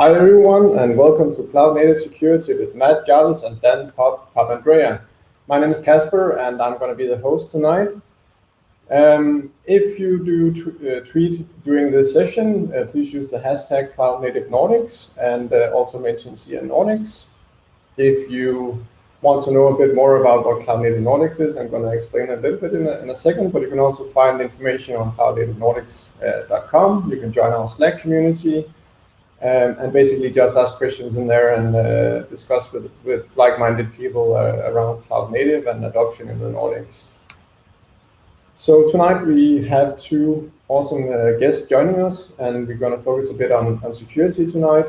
Hi everyone, and welcome to Cloud Native Security with Matt, Jarvis, and Dan Papandrea. My name is Casper, and I'm going to be the host tonight. If you do tweet during this session, please use the hashtag CloudNativeNordics and also mention CN Nordics. If you want to know a bit more about what Cloud Native Nordics is, I'm going to explain a little bit in a second, but you can also find information on cloudnativenordics.com. You can join our Slack community. And basically just ask questions in there and discuss with like-minded people around cloud native and adoption in the Nordics. So tonight we have two awesome guests joining us, and we're going to focus a bit on security tonight.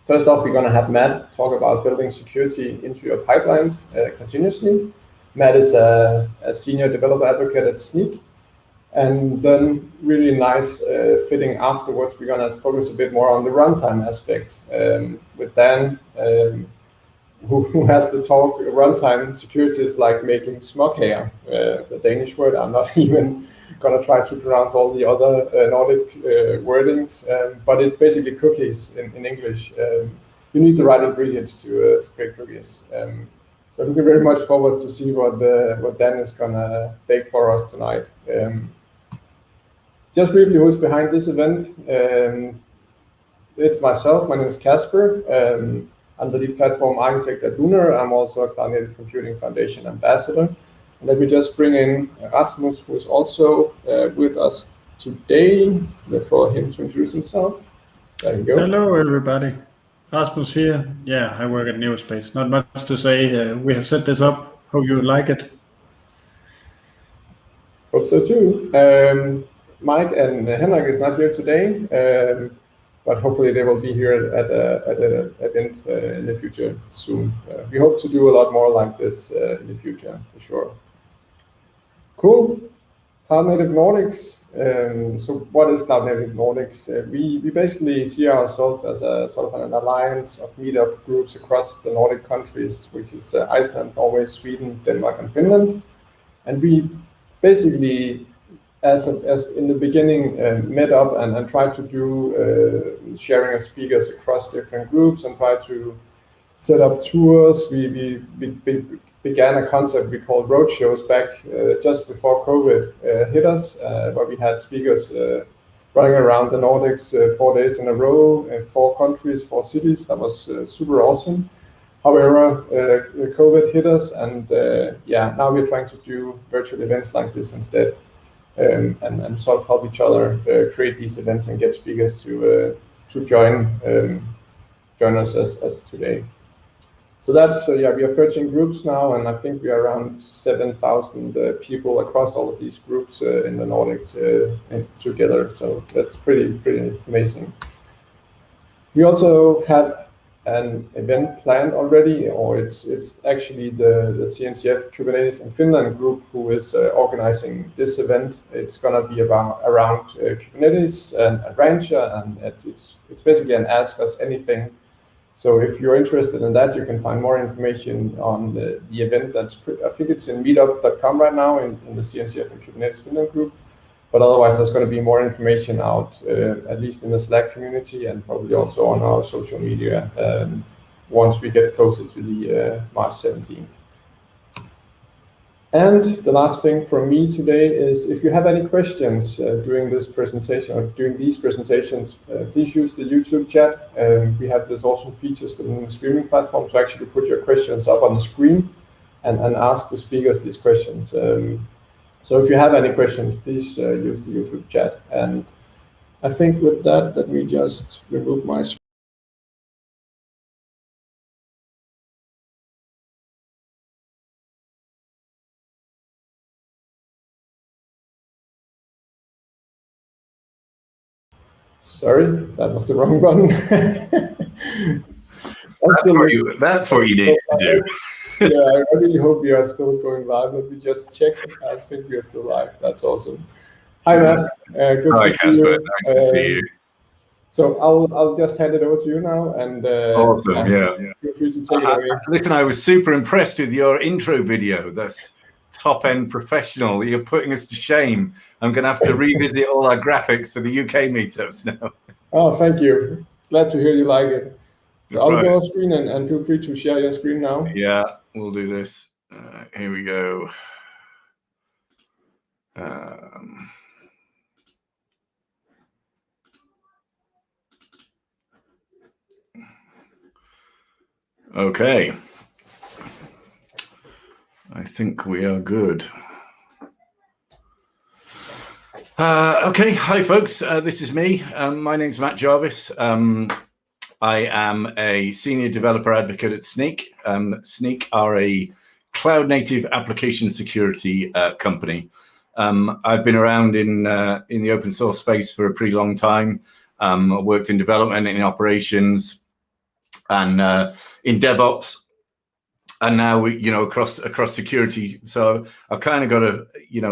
First off, we're going to have Matt talk about building security into your pipelines continuously. Matt is a senior developer advocate at Sneak. And then really nice fitting afterwards, we're going to focus a bit more on the runtime aspect with Dan, who has the talk. Runtime security is like making smog hair, the Danish word. I'm not even going to try to pronounce all the other Nordic wordings, but it's basically cookies in English. You need the right ingredients to create cookies. So looking very much forward to see what Dan is going to bake for us tonight. Just briefly, who's behind this event? It's myself. My name is Casper. I'm the lead platform architect at Lunar. I'm also a Cloud Native Computing Foundation ambassador. And let me just bring in Rasmus, who's also with us today, for him to introduce himself. There you go. Hello, everybody. Rasmus here. Yeah, I work at Neospace. Not much to say. We have set this up. Hope you like it. Hope so too. Mike and Henrik is not here today, but hopefully they will be here at an event in the future soon. We hope to do a lot more like this in the future, for sure. Cool. Cloud Native Nordics. So what is Cloud Native Nordics? We basically see ourselves as a sort of an alliance of meetup groups across the Nordic countries, which is Iceland, Norway, Sweden, Denmark, and Finland. And we basically, as in the beginning, met up and tried to do sharing of speakers across different groups and try to set up tours. We began a concept we called roadshows back just before COVID hit us, where we had speakers running around the Nordics 4 days in a row in 4 countries, 4 cities. That was super awesome. However, COVID hit us, and now we're trying to do virtual events like this instead. And sort of help each other create these events and get speakers to join us as today. So that's we are 13 groups now, and I think we are around 7,000 people across all of these groups in the Nordics together. So that's pretty amazing. We also have an event planned already, or it's actually the CNCF Kubernetes in Finland group who is organizing this event. It's going to be around Kubernetes and Rancher, and it's basically an Ask Us Anything. So if you're interested in that, you can find more information on the event. I think it's in meetup.com right now in the CNCF and Kubernetes Finland group. But otherwise, there's going to be more information out, at least in the Slack community, and probably also on our social media once we get closer to the March 17th. And the last thing from me today is, if you have any questions during this presentation or during these presentations, please use the YouTube chat. We have this awesome features within the streaming platform to actually put your questions up on the screen and ask the speakers these questions. So if you have any questions, please use the YouTube chat. And I think with that, let me just remove my screen. Sorry, that was the wrong button. That's what you need to do. Yeah, I really hope we are still going live. Let me just check. I think we are still live. That's awesome. Hi, Matt. Good Hi, to see Casper. you. Nice to see you. So I'll just hand it over to you now. And awesome. Yeah. Feel free to take it away. Listen, I was super impressed with your intro video. That's top-end professional. You're putting us to shame. I'm going to have to revisit all our graphics for the UK meetups now. Oh, thank you. glad to hear you like it. So I'll Right. go on screen and feel free to share your screen now. Yeah, we'll do this. Here we go. Okay. I think we are good. Okay, hi folks, this is me. My name's Matt Jarvis. I am a senior developer advocate at Sneak. Sneak are a cloud-native application security company. I've been around in the open source space for a pretty long time. Worked in development, in operations, and in DevOps, and now across security. So I've kind of got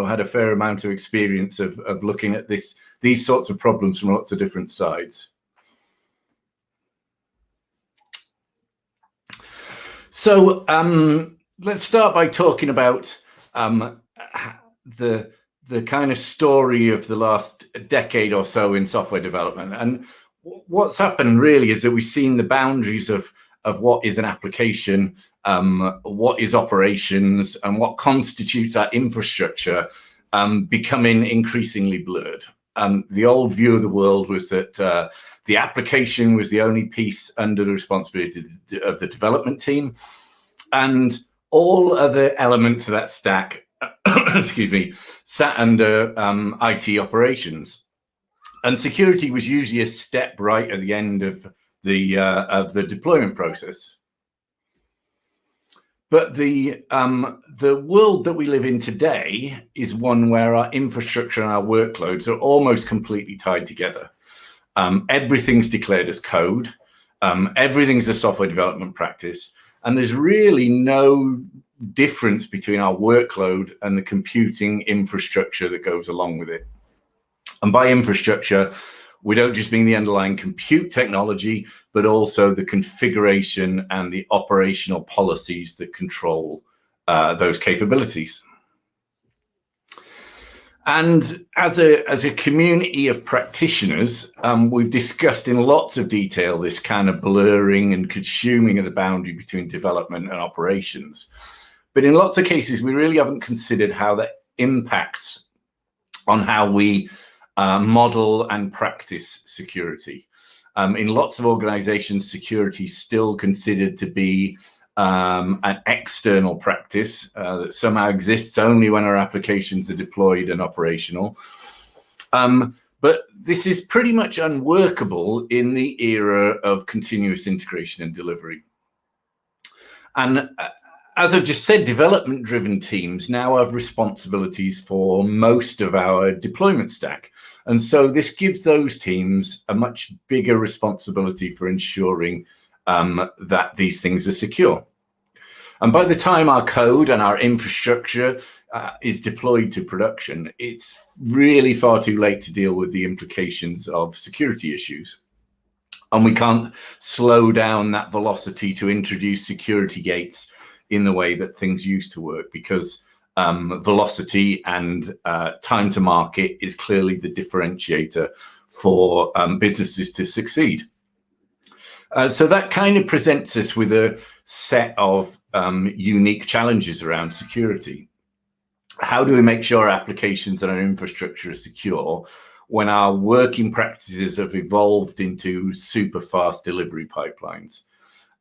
had a fair amount of experience of looking at these sorts of problems from lots of different sides. So let's start by talking about the kind of story of the last decade or so in software development. And what's happened really is that we've seen the boundaries of what is an application, what is operations, and what constitutes our infrastructure becoming increasingly blurred. The old view of the world was that the application was the only piece under the responsibility of the development team, and all other elements of that stack, excuse me, sat under IT operations. And security was usually a step right at the end of the deployment process. But the world that we live in today is one where our infrastructure and our workloads are almost completely tied together. Everything's declared as code. Everything's a software development practice. And there's really no difference between our workload and the computing infrastructure that goes along with it. And by infrastructure, we don't just mean the underlying compute technology, but also the configuration and the operational policies that control those capabilities. And as a community of practitioners, we've discussed in lots of detail this kind of blurring and consuming of the boundary between development and operations. But in lots of cases, we really haven't considered how that impacts on how we model and practice security. In lots of organizations, security is still considered to be an external practice that somehow exists only when our applications are deployed and operational. But this is pretty much unworkable in the era of continuous integration and delivery. And as I've just said, development-driven teams now have responsibilities for most of our deployment stack. And so this gives those teams a much bigger responsibility for ensuring that these things are secure. And by the time our code and our infrastructure is deployed to production, it's really far too late to deal with the implications of security issues. And we can't slow down that velocity to introduce security gates in the way that things used to work, because velocity and time to market is clearly the differentiator for businesses to succeed. So that kind of presents us with a set of unique challenges around security. How do we make sure our applications and our infrastructure are secure when our working practices have evolved into super fast delivery pipelines?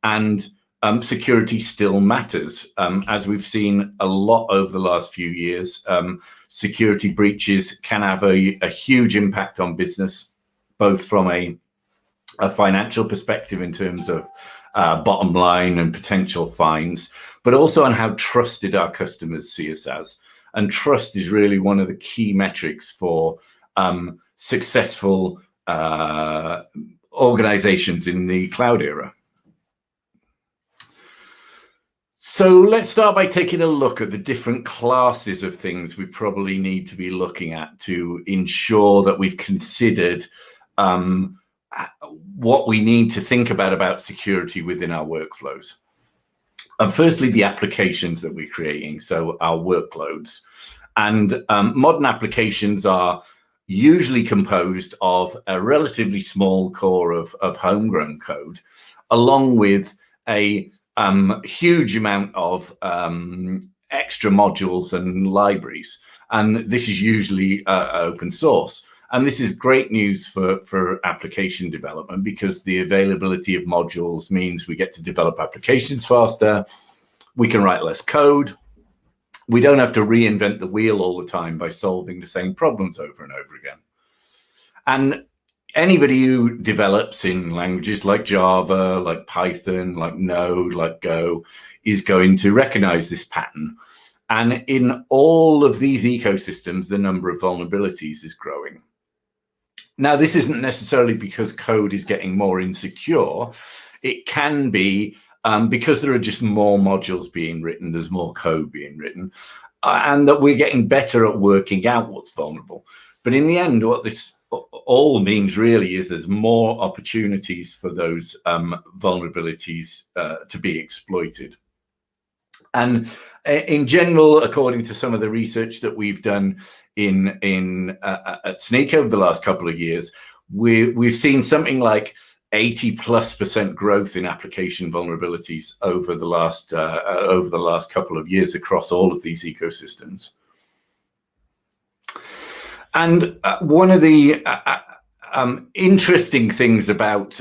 And security still matters. As we've seen a lot over the last few years, security breaches can have a huge impact on business, both from a financial perspective in terms of bottom line and potential fines, but also on how trusted our customers see us as. And trust is really one of the key metrics for successful organizations in the cloud era. So let's start by taking a look at the different classes of things we probably need to be looking at to ensure that we've considered what we need to think about security within our workflows. And firstly, the applications that we're creating, so our workloads. And modern applications are usually composed of a relatively small core of homegrown code, along with a huge amount of extra modules and libraries. And this is usually open source. And this is great news for application development, because the availability of modules means we get to develop applications faster. We can write less code. We don't have to reinvent the wheel all the time by solving the same problems over and over again. And anybody who develops in languages like Java, like Python, like Node, like Go, is going to recognize this pattern. And in all of these ecosystems, the number of vulnerabilities is growing. Now, this isn't necessarily because code is getting more insecure. It can be because there are just more modules being written, there's more code being written, and that we're getting better at working out what's vulnerable. But in the end, what this all means really is there's more opportunities for those vulnerabilities to be exploited. And in general, according to some of the research that we've done at Sneak over the last couple of years, we've seen something like 80+% growth in application vulnerabilities over the last couple of years across all of these ecosystems. And one of the interesting things about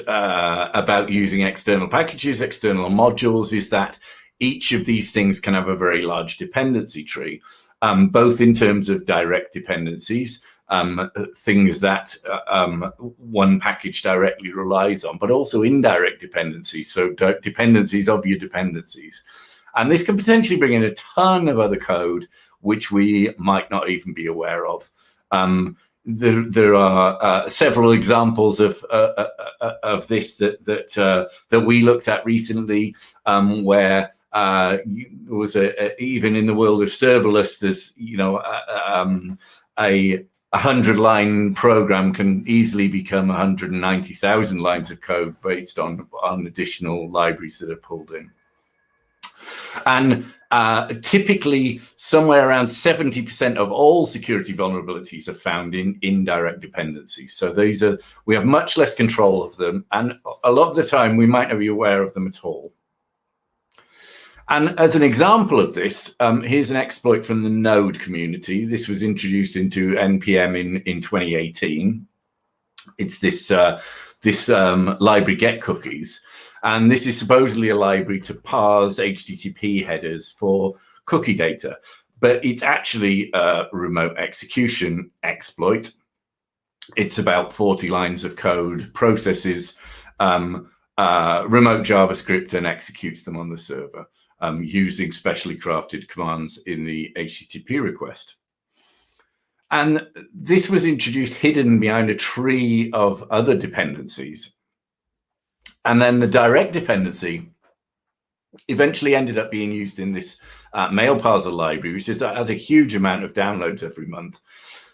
using external packages, external modules, is that each of these things can have a very large dependency tree, both in terms of direct dependencies, things that one package directly relies on, but also indirect dependencies, so dependencies of your dependencies. And this can potentially bring in a ton of other code which we might not even be aware of. There are several examples of this that we looked at recently, where was even in the world of serverless, there's a 100-line program can easily become 190,000 lines of code based on additional libraries that are pulled in. And typically, somewhere around 70% of all security vulnerabilities are found in indirect dependencies. So we have much less control of them, and a lot of the time we might not be aware of them at all. And as an example of this, here's an exploit from the Node community. This was introduced into NPM in 2018. It's this library getCookies. And this is supposedly a library to parse HTTP headers for cookie data. But it's actually a remote execution exploit. It's about 40 lines of code, processes remote JavaScript and executes them on the server, using specially crafted commands in the HTTP request. And this was introduced hidden behind a tree of other dependencies. And then the direct dependency eventually ended up being used in this mail parser library, which has a huge amount of downloads every month.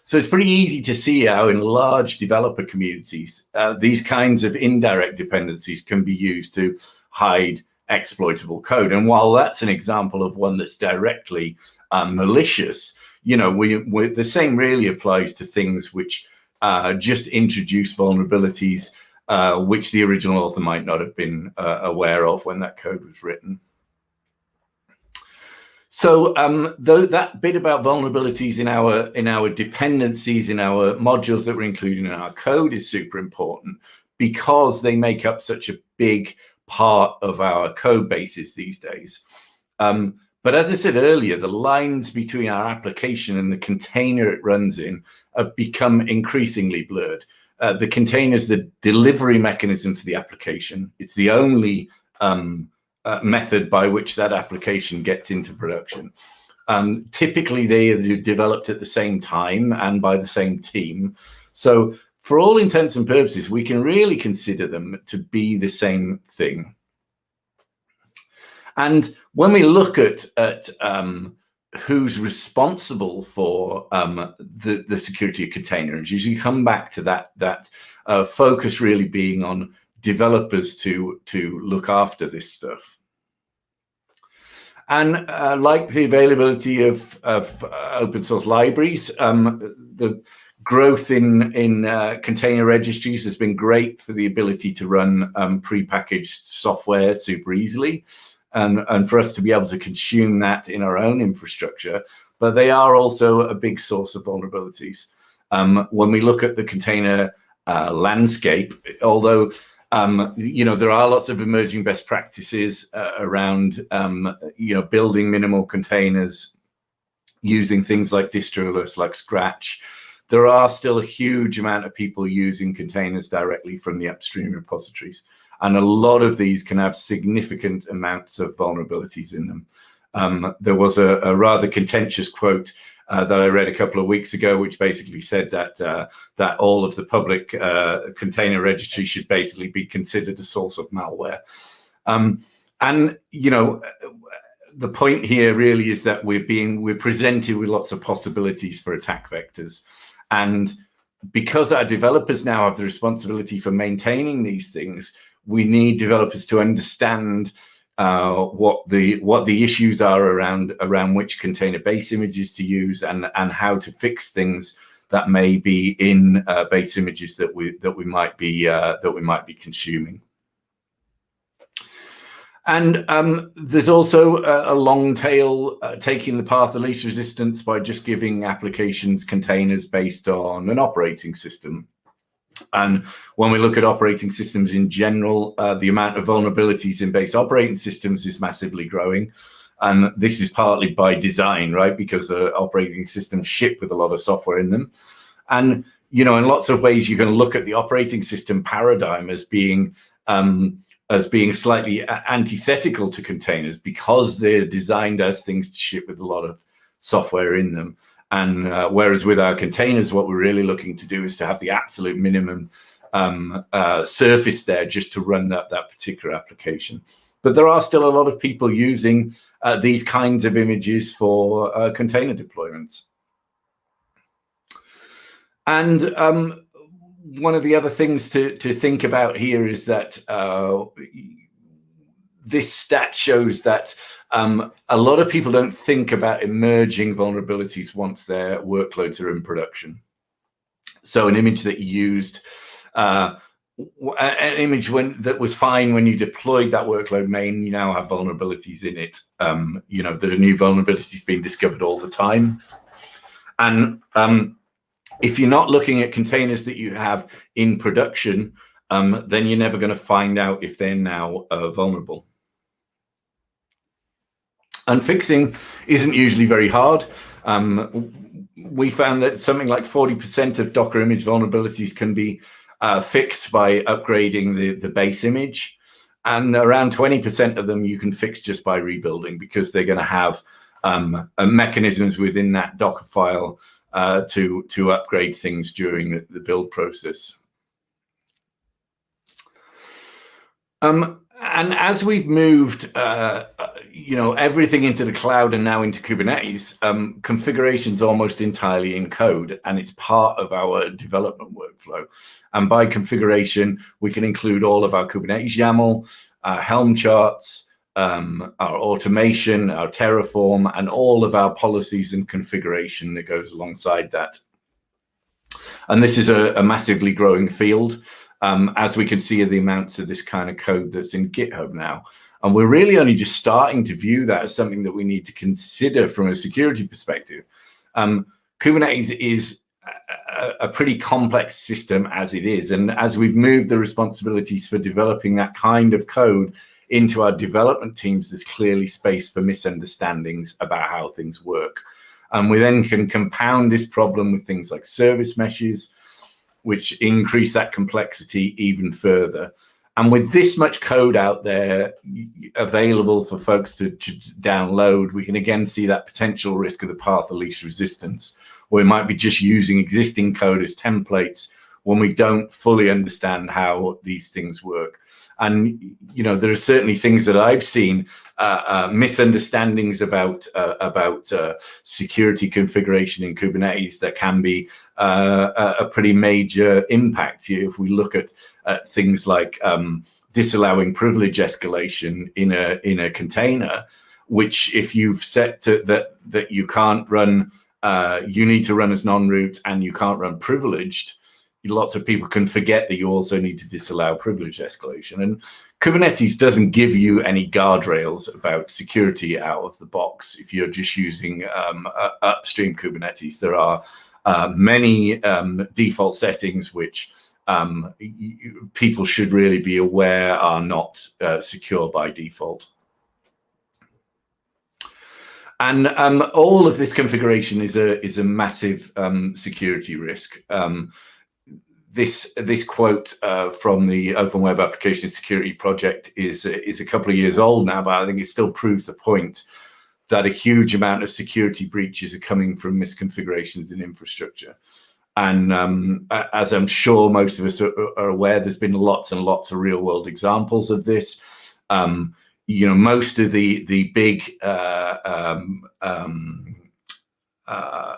So it's pretty easy to see how in large developer communities, these kinds of indirect dependencies can be used to hide exploitable code. And while that's an example of one that's directly malicious, the same really applies to things which just introduce vulnerabilities which the original author might not have been aware of when that code was written. So that bit about vulnerabilities in our dependencies, in our modules that we're including in our code is super important, because they make up such a big part of our code bases these days. But as I said earlier, the lines between our application and the container it runs in have become increasingly blurred. The container is the delivery mechanism for the application. It's the only method by which that application gets into production. Typically, they are developed at the same time and by the same team. So for all intents and purposes, we can really consider them to be the same thing. And when we look at who's responsible for the security of containers, usually come back to that focus really being on developers to look after this stuff. And like the availability of open source libraries, the growth in container registries has been great for the ability to run prepackaged software super easily, and for us to be able to consume that in our own infrastructure. But they are also a big source of vulnerabilities. When we look at the container landscape, although there are lots of emerging best practices around building minimal containers, using things like distroless, like Scratch, there are still a huge amount of people using containers directly from the upstream repositories. And a lot of these can have significant amounts of vulnerabilities in them. There was a rather contentious quote that I read a couple of weeks ago, which basically said that all of the public container registry should basically be considered a source of malware. The point here really is that we're presented with lots of possibilities for attack vectors. And because our developers now have the responsibility for maintaining these things, we need developers to understand what the issues are around which container base images to use, and how to fix things that may be in base images that we might be consuming. And there's also a long tail taking the path of least resistance by just giving applications containers based on an operating system. And when we look at operating systems in general, the amount of vulnerabilities in base operating systems is massively growing. And this is partly by design, right? Because operating systems ship with a lot of software in them. And, in lots of ways, you can look at the operating system paradigm as being slightly antithetical to containers, because they're designed as things to ship with a lot of software in them. And whereas with our containers, what we're really looking to do is to have the absolute minimum surface there just to run that particular application. But there are still a lot of people using these kinds of images for container deployments. And one of the other things to think about here is that this stat shows that a lot of people don't think about emerging vulnerabilities once their workloads are in production. So an image that you used, an image that was fine when you deployed that workload may now have vulnerabilities in it. There are new vulnerabilities being discovered all the time. And if you're not looking at containers that you have in production, then you're never going to find out if they're now vulnerable. And fixing isn't usually very hard. We found that something like 40% of Docker image vulnerabilities can be fixed by upgrading the base image. And around 20% of them you can fix just by rebuilding, because they're going to have mechanisms within that Docker file to upgrade things during the build process. And as we've moved, everything into the cloud and now into Kubernetes, configuration's almost entirely in code, and it's part of our development workflow. And by configuration, we can include all of our Kubernetes YAML, our Helm charts, our automation, our Terraform, and all of our policies and configuration that goes alongside that. And this is a massively growing field, as we can see the amounts of this kind of code that's in GitHub now. And we're really only just starting to view that as something that we need to consider from a security perspective. Kubernetes is a pretty complex system as it is. And as we've moved the responsibilities for developing that kind of code into our development teams, there's clearly space for misunderstandings about how things work. And we then can compound this problem with things like service meshes, which increase that complexity even further. And with this much code out there available for folks to download, we can again see that potential risk of the path of least resistance, where we might be just using existing code as templates when we don't fully understand how these things work. And there are certainly things that I've seen, misunderstandings about security configuration in Kubernetes that can be a pretty major impact here. If we look at things like disallowing privilege escalation in a container, which if you've set to that you can't run you need to run as non-root and you can't run privileged, lots of people can forget that you also need to disallow privilege escalation. And Kubernetes doesn't give you any guardrails about security out of the box. If you're just using upstream Kubernetes, there are many default settings which people should really be aware are not secure by default. And all of this configuration is a massive security risk. This quote from the Open Web Application Security Project is a couple of years old now, but I think it still proves the point that a huge amount of security breaches are coming from misconfigurations in infrastructure. And as I'm sure most of us are aware, there's been lots and lots of real world examples of this. You know, most of the big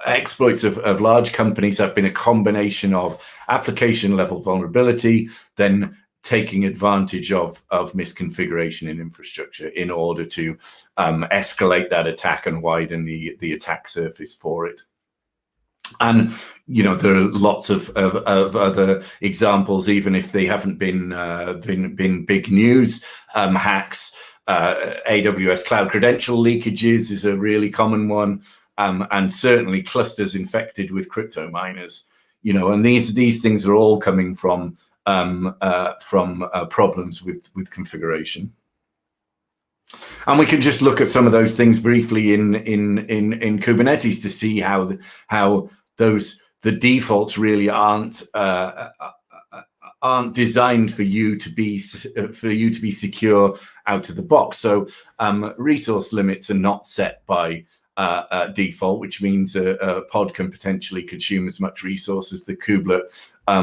exploits of large companies have been a combination of application level vulnerability, then taking advantage of misconfiguration in infrastructure in order to escalate that attack and widen the attack surface for it. And you know, there are lots of other examples, even if they haven't been big news. Hacks, AWS cloud credential leakages is a really common one, and certainly clusters infected with crypto miners. You know, and these things are all coming from problems with configuration. And we can just look at some of those things briefly in Kubernetes to see how the defaults really aren't designed for you to be secure out of the box. So resource limits are not set by default, which means a pod can potentially consume as much resource as the kubelet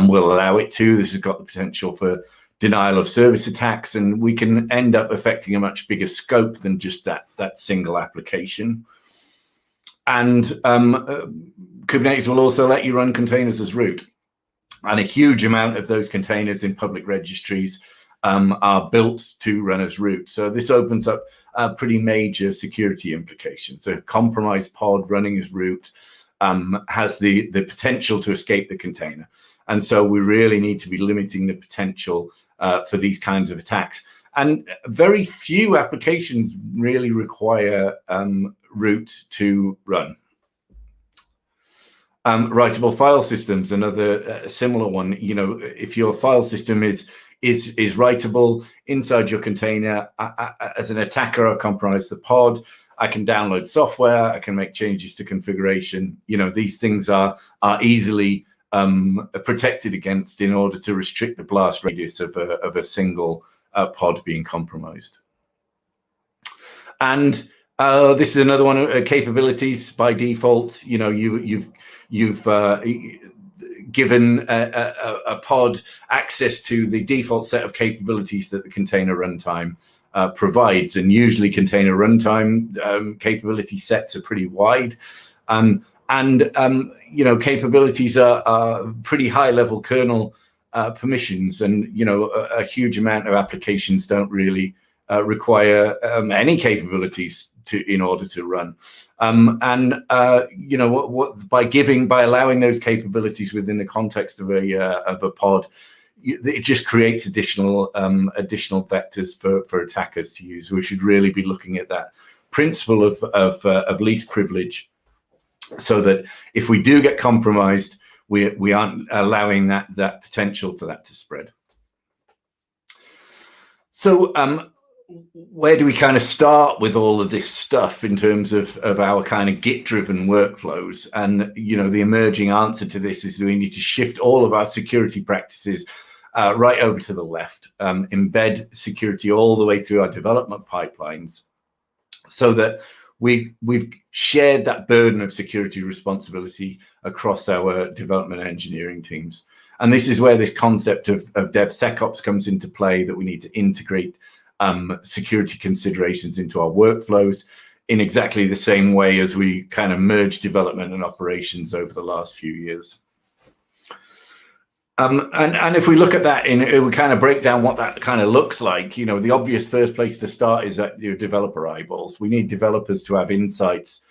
will allow it to. This has got the potential for denial of service attacks, and we can end up affecting a much bigger scope than just that single application. And Kubernetes will also let you run containers as root, and a huge amount of those containers in public registries are built to run as root. So this opens up pretty major security implications. A compromised pod running as root has the potential to escape the container. And so we really need to be limiting the potential for these kinds of attacks. And very few applications really require root to run. Writable file systems, another similar one. You know, if your file system is writable inside your container, as an attacker, I've compromised the pod. I can download software. I can make changes to configuration. You know, these things are easily protected against in order to restrict the blast radius of a single pod being compromised. And this is another one, capabilities by default. You know, you've given a pod access to the default set of capabilities that the container runtime provides, and usually container runtime capability sets are pretty wide. You know, capabilities are pretty high level kernel permissions, and you know, a huge amount of applications don't really require any capabilities in order to run. You know, by allowing those capabilities within the context of a pod, it just creates additional vectors for attackers to use. We should really be looking at that principle of least privilege, so that if we do get compromised, we aren't allowing that potential for that to spread. So where do we kind of start with all of this stuff in terms of our kind of Git-driven workflows? And you know, the emerging answer to this is that we need to shift all of our security practices right over to the left, embed security all the way through our development pipelines, so that we've shared that burden of security responsibility across our development engineering teams. And this is where this concept of DevSecOps comes into play, that we need to integrate security considerations into our workflows in exactly the same way as we kind of merge development and operations over the last few years. And if we look at that, we kind of break down what that kind of looks like. You know, the obvious first place to start is at your developer eyeballs. We need developers to have insights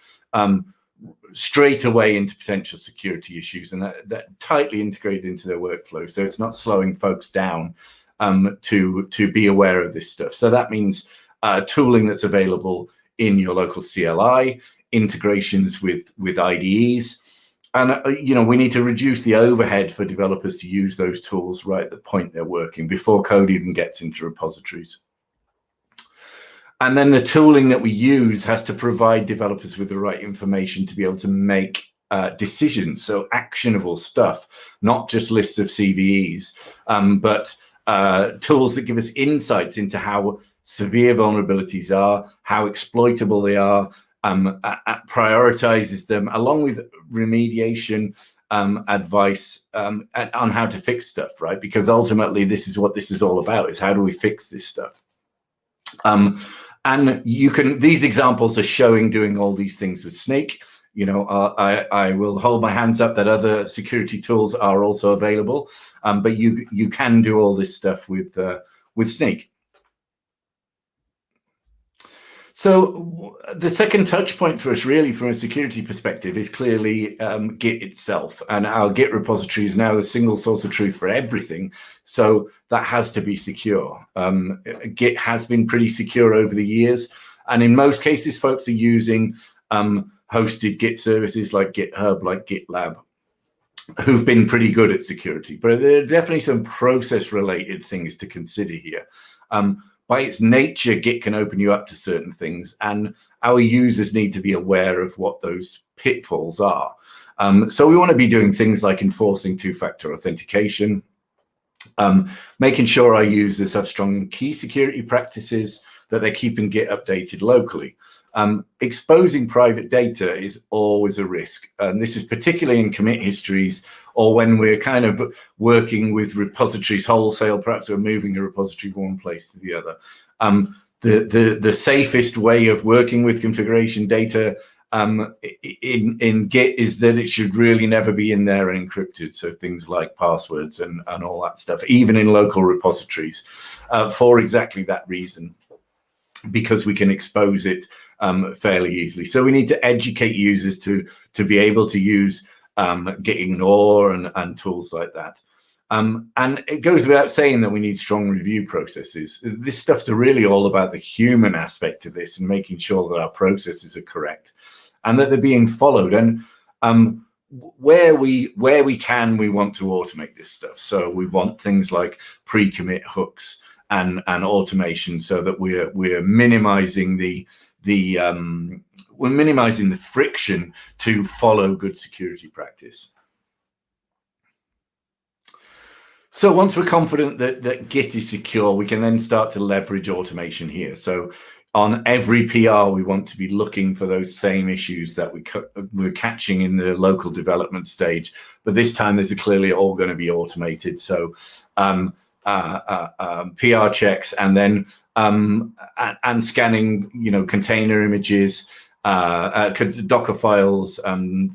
straight away into potential security issues, and that tightly integrated into their workflow, so it's not slowing folks down to be aware of this stuff. So that means tooling that's available in your local CLI, integrations with IDEs, and we need to reduce the overhead for developers to use those tools right at the point they're working, before code even gets into repositories. And then the tooling that we use has to provide developers with the right information to be able to make decisions, so actionable stuff, not just lists of CVEs, but tools that give us insights into how severe vulnerabilities are, how exploitable they are, prioritizes them, along with remediation advice on how to fix stuff, right? Because ultimately, this is what this is all about, is how do we fix this stuff? And these examples are showing doing all these things with Snake. I will hold my hands up that other security tools are also available, but you can do all this stuff with Snake. So the second touch point for us, really, from a security perspective, is clearly Git itself. And our Git repository is now the single source of truth for everything. So that has to be secure. Git has been pretty secure over the years. And in most cases, folks are using hosted Git services like GitHub, like GitLab, who've been pretty good at security. But there are definitely some process-related things to consider here. By its nature, Git can open you up to certain things, and our users need to be aware of what those pitfalls are. So we want to be doing things like enforcing two-factor authentication, making sure our users have strong key security practices, that they're keeping Git updated locally. Exposing private data is always a risk, and this is particularly in commit histories, or when we're kind of working with repositories wholesale. Perhaps we're moving a repository from one place to the other. The safest way of working with configuration data in Git is that it should really never be in there and encrypted. So things like passwords and all that stuff, even in local repositories, for exactly that reason, because we can expose it fairly easily. So we need to educate users to be able to use gitignore and tools like that. And it goes without saying that we need strong review processes. This stuff's really all about the human aspect of this and making sure that our processes are correct and that they're being followed. And where we can, we want to automate this stuff. So we want things like pre-commit hooks and automation, so that we're minimizing we're minimizing the friction to follow good security practice. So once we're confident that Git is secure, we can then start to leverage automation here. So on every PR, we want to be looking for those same issues that we're catching in the local development stage, but this time there's clearly all going to be automated. So PR checks, and then and scanning, container images, Docker files,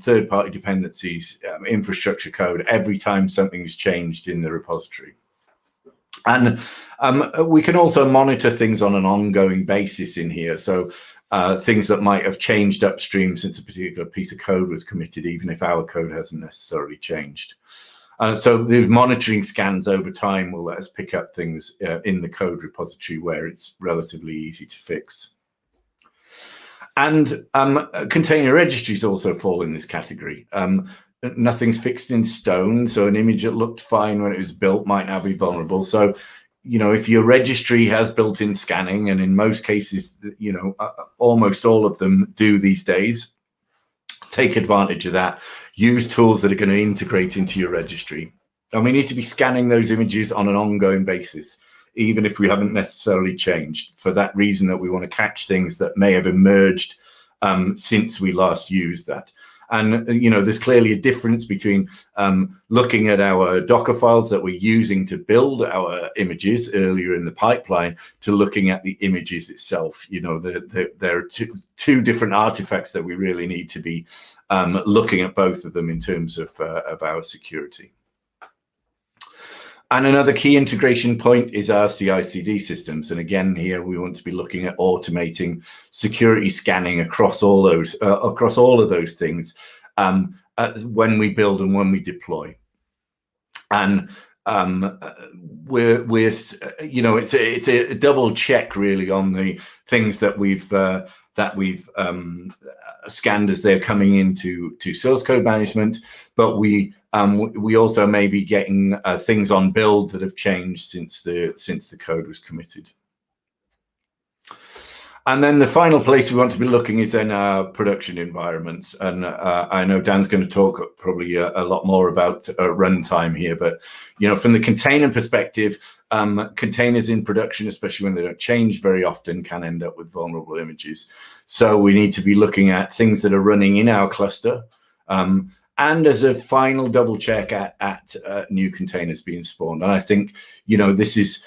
third-party dependencies, infrastructure code, every time something's changed in the repository. And we can also monitor things on an ongoing basis in here. So things that might have changed upstream since a particular piece of code was committed, even if our code hasn't necessarily changed. So the monitoring scans over time will let us pick up things in the code repository where it's relatively easy to fix. And container registries also fall in this category. Nothing's fixed in stone, so an image that looked fine when it was built might now be vulnerable. So, if your registry has built-in scanning, and in most cases, almost all of them do these days, take advantage of that. Use tools that are going to integrate into your registry. And we need to be scanning those images on an ongoing basis, even if we haven't necessarily changed, for that reason that we want to catch things that may have emerged since we last used that. And, there's clearly a difference between looking at our Docker files that we're using to build our images earlier in the pipeline to looking at the images itself. There are two different artifacts that we really need to be looking at both of them in terms of our security. And another key integration point is our CI/CD systems. And again, here we want to be looking at automating security scanning across all those, across all of those things when we build and when we deploy. And we're you know, it's a double check really on the things that we've scanned as they're coming into source code management, but we also may be getting things on build that have changed since the code was committed. And then the final place we want to be looking is in our production environments. And I know Dan's going to talk probably a lot more about runtime here, but you know, from the container perspective, containers in production, especially when they don't change very often, can end up with vulnerable images. So we need to be looking at things that are running in our cluster, and as a final double check at new containers being spawned. And I think, you know, this is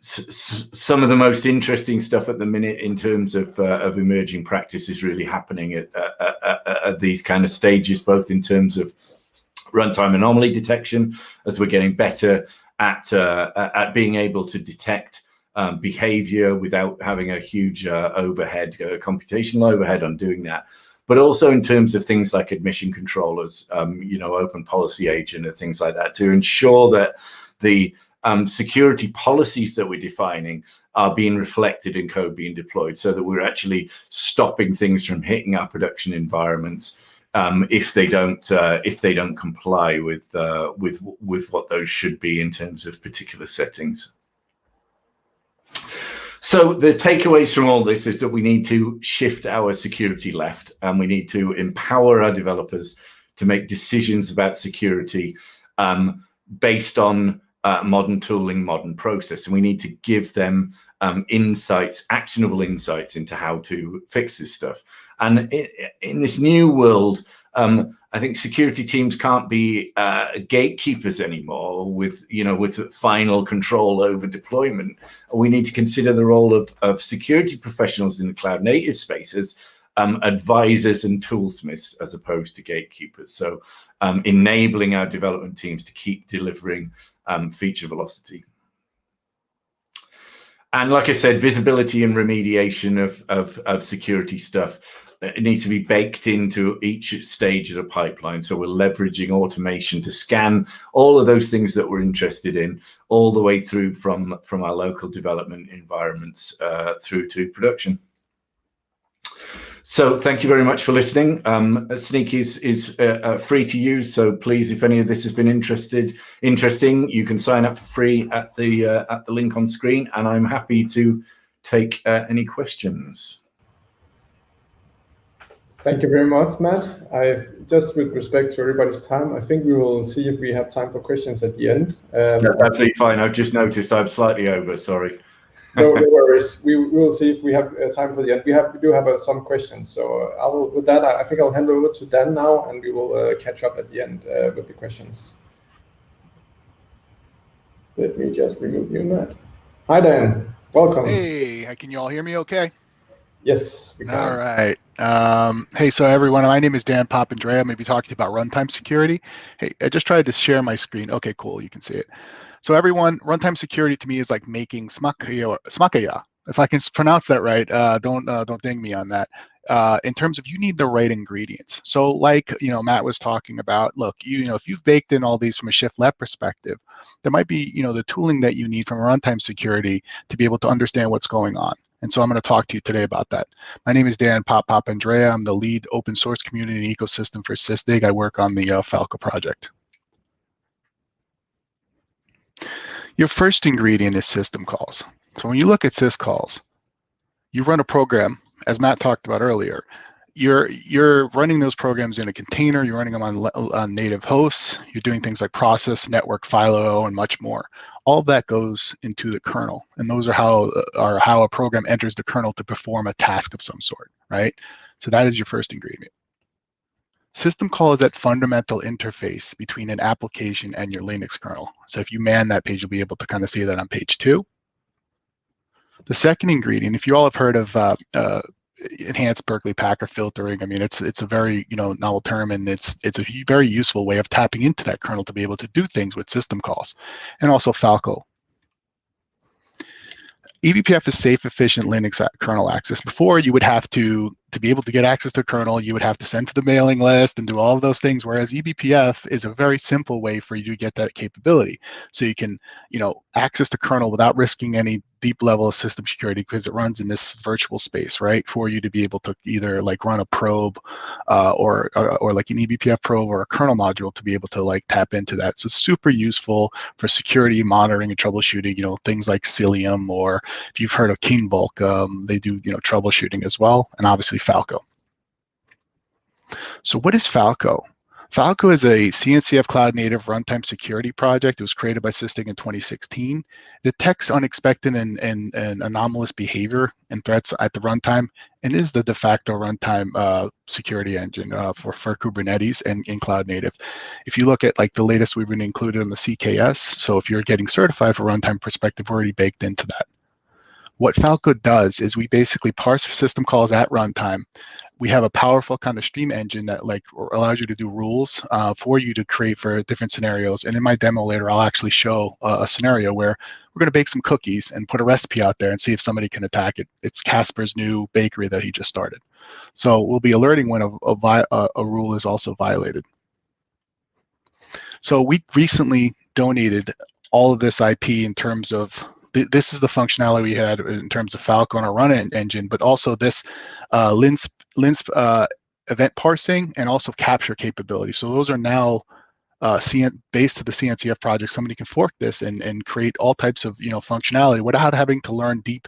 some of the most interesting stuff at the minute in terms of emerging practices really happening at these kind of stages, both in terms of runtime anomaly detection, as we're getting better at being able to detect behavior without having a huge overhead, computational overhead on doing that. But also in terms of things like admission controllers, you know, open policy agent and things like that, to ensure that the security policies that we're defining are being reflected in code being deployed, so that we're actually stopping things from hitting our production environments if they don't comply with what those should be in terms of particular settings. So the takeaways from all this is that we need to shift our security left, and we need to empower our developers to make decisions about security based on modern tooling, modern process, and we need to give them insights, actionable insights into how to fix this stuff. And in this new world, I think security teams can't be gatekeepers anymore with final control over deployment. We need to consider the role of security professionals in the cloud native space as advisors and toolsmiths as opposed to gatekeepers. So enabling our development teams to keep delivering feature velocity. And like I said, visibility and remediation of security stuff, it needs to be baked into each stage of the pipeline. So we're leveraging automation to scan all of those things that we're interested in, all the way through from our local development environments through to production. So thank you very much for listening. Sneak is free to use, so please, if any of this has been interesting, you can sign up for free at the link on screen, and I'm happy to take any questions. Thank you very much, Matt. Just with respect to everybody's time, I think we will see if we have time for questions at the end. That's absolutely fine. I've just noticed I'm slightly over, sorry. No worries. We will see if we have time for the end. We do have some questions. So with that, I think I'll hand over to Dan now, and we will catch up at the end with the questions. Let me just remove you, Matt. Hi, Dan. Welcome. Hey, can you all hear me okay? Yes, we can. All right. Hey, so everyone, my name is Dan Papandrea. I'm going to be talking about runtime security. Hey, I just tried to share my screen. Okay, cool. You can see it. So everyone, runtime security to me is like making smakaya. If I can pronounce that right, don't ding me on that. In terms of, you need the right ingredients. So like, Matt was talking about, look, if you've baked in all these from a shift left perspective, there might be, the tooling that you need from runtime security to be able to understand what's going on. And so I'm going to talk to you today about that. My name is Dan Papandrea. I'm the lead open source community and ecosystem for SysDig. I work on the Falco project. Your first ingredient is system calls. So when you look at syscalls, you run a program, as Matt talked about earlier. You're running those programs in a container. You're running them on native hosts. You're doing things like process, network, file, and much more. All of that goes into the kernel, and those are how a program enters the kernel to perform a task of some sort, right? So that is your first ingredient. System call is that fundamental interface between an application and your Linux kernel. So if you man that page, you'll be able to kind of see that on page 2. The second ingredient, if you all have heard of enhanced Berkeley Packer filtering. I mean, it's a very novel term, and it's a very useful way of tapping into that kernel to be able to do things with system calls, and also Falco. eBPF is safe, efficient Linux kernel access. Before, you would have to be able to get access to kernel, you would have to send to the mailing list and do all of those things, whereas eBPF is a very simple way for you to get that capability. So you can, access the kernel without risking any deep level of system security, because it runs in this virtual space, right? For you to be able to either like run a probe or like an eBPF probe or a kernel module to be able to like tap into that. So it's super useful for security monitoring and troubleshooting, things like Cilium, or if you've heard of Kinvolk, they do, troubleshooting as well, and obviously Falco. So what is Falco? Falco is a CNCF cloud native runtime security project. It was created by Sysdig in 2016. It detects unexpected and anomalous behavior and threats at the runtime, and is the de facto runtime security engine for Kubernetes and in cloud native. If you look at like the latest, we've been included in the CKS. So if you're getting certified for runtime perspective, we're already baked into that. What Falco does is we basically parse system calls at runtime. We have a powerful kind of stream engine that like allows you to do rules for you to create for different scenarios. And in my demo later, I'll actually show a scenario where we're going to bake some cookies and put a recipe out there and see if somebody can attack it. It's Casper's new bakery that he just started. So we'll be alerting when a rule is also violated. So we recently donated all of this IP in terms of this is the functionality we had in terms of Falco and our run engine, but also this LINSP event parsing and also capture capability. So those are now based to the CNCF project. Somebody can fork this and create all types of functionality without having to learn deep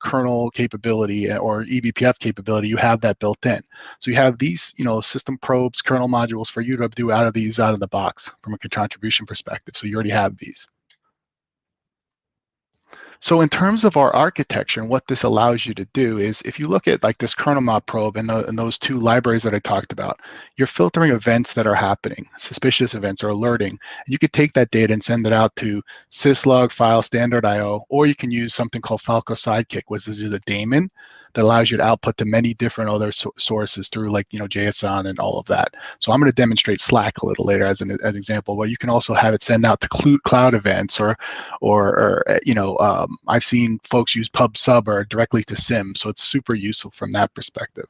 kernel capability or eBPF capability. You have that built in. So you have these system probes, kernel modules for you to do out of the box from a contribution perspective. So you already have these. So in terms of our architecture and what this allows you to do is, if you look at like this kernel mod probe and those two libraries that I talked about, you're filtering events that are happening, suspicious events or alerting. You could take that data and send it out to syslog, file, standard IO, or you can use something called Falco Sidekick, which is a daemon that allows you to output to many different other sources through like JSON and all of that. So I'm going to demonstrate Slack a little later as an example, but you can also have it send out to cloud events or I've seen folks use PubSub or directly to SIM, so it's super useful from that perspective.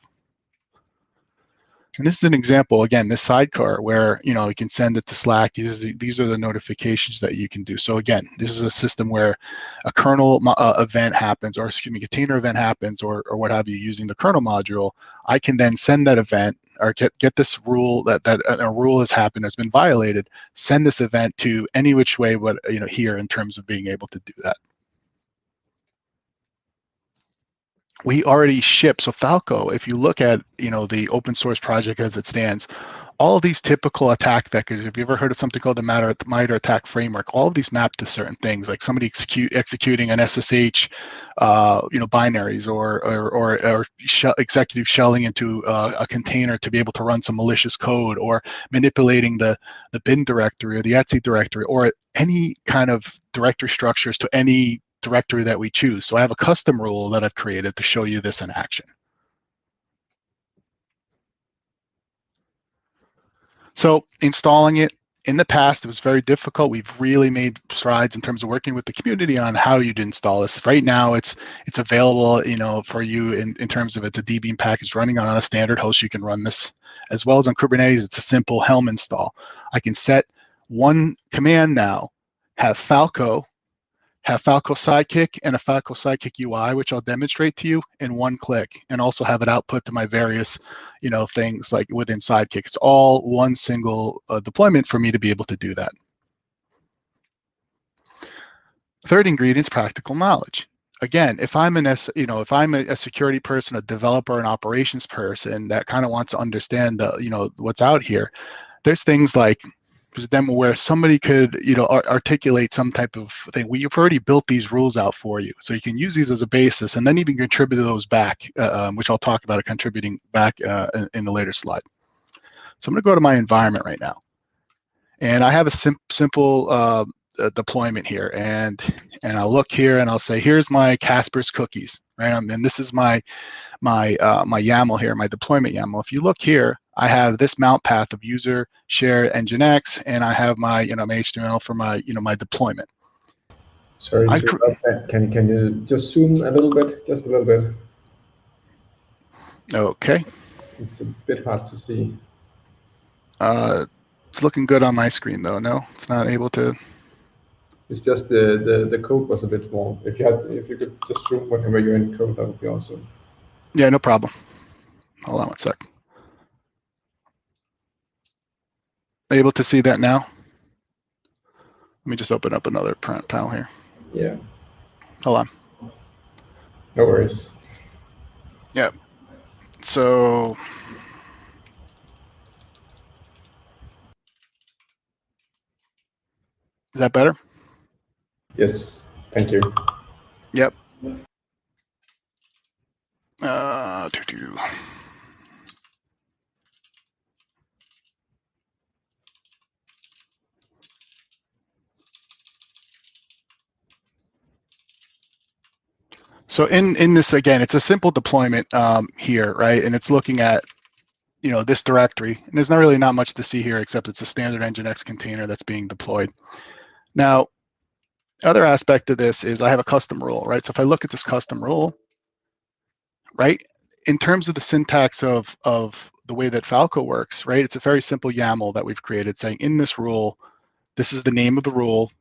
And this is an example, again, this sidecar where you can send it to Slack. These are the notifications that you can do. So again, this is a system where a kernel event happens, or excuse me, container event happens, or what have you, using the kernel module. I can then send that event or get this rule that a rule has happened, has been violated. Send this event to any which way, but here in terms of being able to do that. We already ship. So Falco, if you look at the open source project as it stands, all of these typical attack vectors, if you ever heard of something called the MITRE attack framework, all of these map to certain things, like somebody executing an SSH, binaries, or executive shelling into a container to be able to run some malicious code, or manipulating the bin directory or the etc directory, or any kind of directory structures to any directory that we choose. So I have a custom rule that I've created to show you this in action. So installing it, in the past, it was very difficult. We've really made strides in terms of working with the community on how you'd install this. Right now, it's available, for you in terms of it's a DBeam package running on a standard host. You can run this as well as on Kubernetes. It's a simple Helm install. I can set one command now, have Falco Sidekick and a Falco Sidekick UI, which I'll demonstrate to you in one click, and also have it output to my various, things like within Sidekick. It's all one single deployment for me to be able to do that. Third ingredient is practical knowledge. Again, if I'm if I'm a security person, a developer, an operations person that kind of wants to understand what's out here, there's things like, there's a demo where somebody could, articulate some type of thing. We've already built these rules out for you. So you can use these as a basis and then even contribute those back, which I'll talk about contributing back in the later slide. So I'm going to go to my environment right now. And I have a simple deployment here, and I'll look here and I'll say, here's my Casper's cookies, right? And this is my YAML here, my deployment YAML. If you look here, I have this mount path of user share nginx, and I have my my HTML for my my deployment. Sorry, can you just zoom a little bit, just a little bit? Okay. It's a bit hard to see. It's looking good on my screen though. No, it's not able to. It's just the code was a bit small. If you could just zoom whenever you're in code, that would be awesome. Yeah, no problem. Hold on one sec. Able to see that now? Let me just open up another panel here. Yeah. Hold on. No worries. Yeah. So is that better? Yes. Thank you. Yep. So in this, again, it's a simple deployment here, right? And it's looking at this directory, and there's not much to see here except it's a standard nginx container that's being deployed. Now, other aspect of this is I have a custom rule, right? So if I look at this custom rule, right, in terms of the syntax of the way that Falco works, right, it's a very simple YAML that we've created saying in this rule, this is the name of the rule,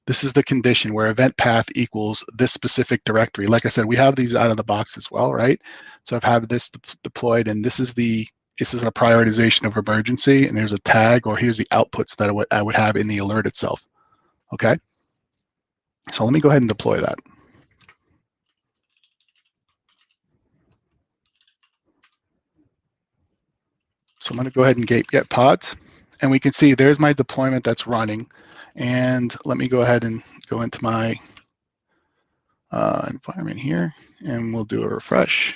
this is the condition where event path equals this specific directory. Like I said, we have these out of the box as well, right? So I've had this deployed, and this is a prioritization of emergency, and there's a tag, or here's the outputs that I would have in the alert itself. Okay. So let me go ahead and deploy that. So I'm going to go ahead and get pods, and we can see there's my deployment that's running. And let me go ahead and go into my environment here, and we'll do a refresh.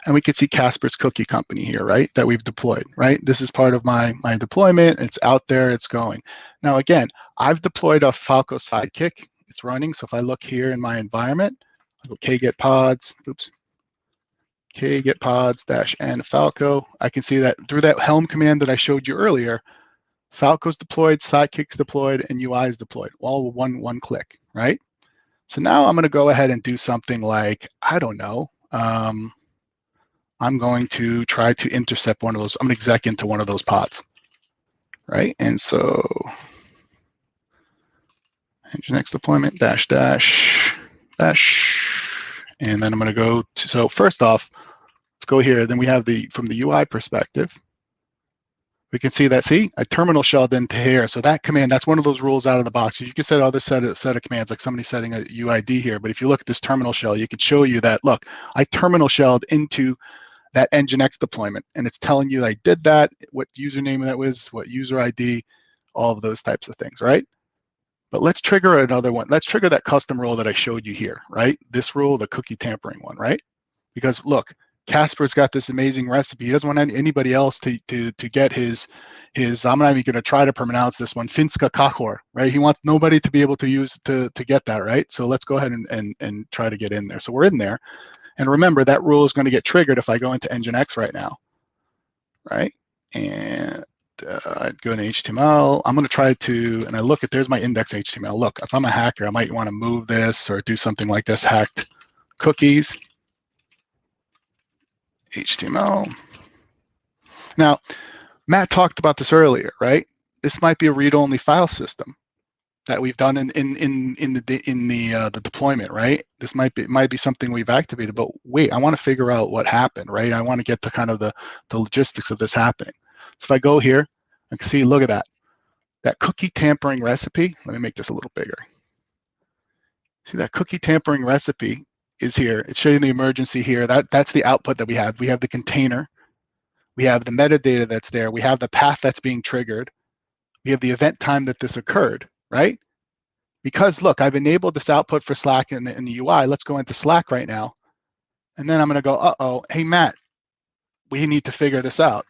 And we can see Casper's Cookie Company here, right, that we've deployed, right? This is part of my deployment. It's out there, it's going. Now, again, I've deployed a Falco Sidekick. It's running. So if I look here in my environment, I go kget pods, kget pods -n Falco. I can see that through that Helm command that I showed you earlier, Falco's deployed, Sidekick's deployed, and UI is deployed, all one click, right? So now I'm going to go ahead and do something like, I don't know, I'm going to try to intercept one of those. I'm going to exec into one of those pods, right? And so nginx deployment --, and then I'm going to go to, so first off, let's go here. Then we have from the UI perspective, we can see that, see, I terminal shelled into here. So that command, that's one of those rules out of the box. You can set other set of commands, like somebody setting a UID here. But if you look at this terminal shell, you could show you that, look, I terminal shelled into that nginx deployment, and it's telling you I did that, what username that was, what user ID, all of those types of things, right? But let's trigger another one. Let's trigger that custom rule that I showed you here, right? This rule, the cookie tampering one, right? Because look, Casper's got this amazing recipe. He doesn't want anybody else to get his I'm not even going to try to pronounce this one, Finska Kakor, right? He wants nobody to be able to use to get that, right? So let's go ahead and try to get in there. So we're in there. And remember, that rule is going to get triggered if I go into nginx right now, right? And I'd go into HTML. I'm going to try to, and I look at, there's my index HTML. Look, if I'm a hacker, I might want to move this or do something like this, hacked cookies, HTML. Now, Matt talked about this earlier, right? This might be a read-only file system that we've done in the deployment, right? This might be something we've activated, but wait, I want to figure out what happened, right? I want to get to kind of the logistics of this happening. So if I go here, I can see, look at that cookie tampering recipe. Let me make this a little bigger. See, that cookie tampering recipe is here. It's showing the emergency here. That's the output that we have. We have the container. We have the metadata that's there. We have the path that's being triggered. We have the event time that this occurred, right? Because look, I've enabled this output for Slack in the UI. Let's go into Slack right now. And then I'm going to go, uh-oh, hey, Matt, we need to figure this out.